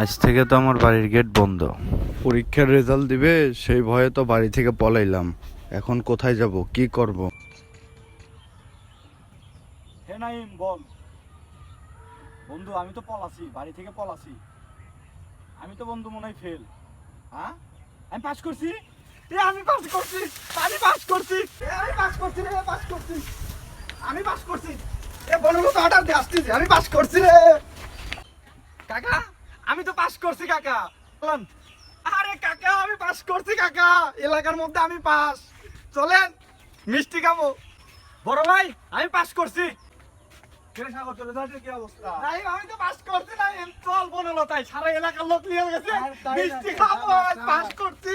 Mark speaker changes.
Speaker 1: আজ থেকে তো আমার বাড়ির গেট বন্ধ। পরীক্ষার রেজাল্ট দিবে সেই ভয়ে তো বাড়ি থেকে পলাইলাম। এখন কোথায় যাব, কি করব?
Speaker 2: হে নাইম বল। বন্ধু আমি তো পলাছি, বাড়ি থেকে পলাছি। আমি তো বন্ধু মনে হয় ফেল। হ্যাঁ আমি পাস করছি। আমি পাস করছি। আমি পাস করছি। আমি পাস করছি রে, পাস করছি। আমি পাস করছি। বলবো তো অর্ডার দিয়ে আসতেছি। আমি পাস করছি রে কাকা। আমি তো পাস করছি কাকা। বলেন। আরে কাকা আমি পাস করছি কাকা, এলাকার মধ্যে আমি পাস। চলেন মিষ্টি খাবো। বড় ভাই আমি পাস করছি। কি অবস্থা? আমি তো পাস করছি না, চল বনলতাই সারা এলাকার লোক নিয়ে গেছে। মিষ্টি খাবো, পাস করছি।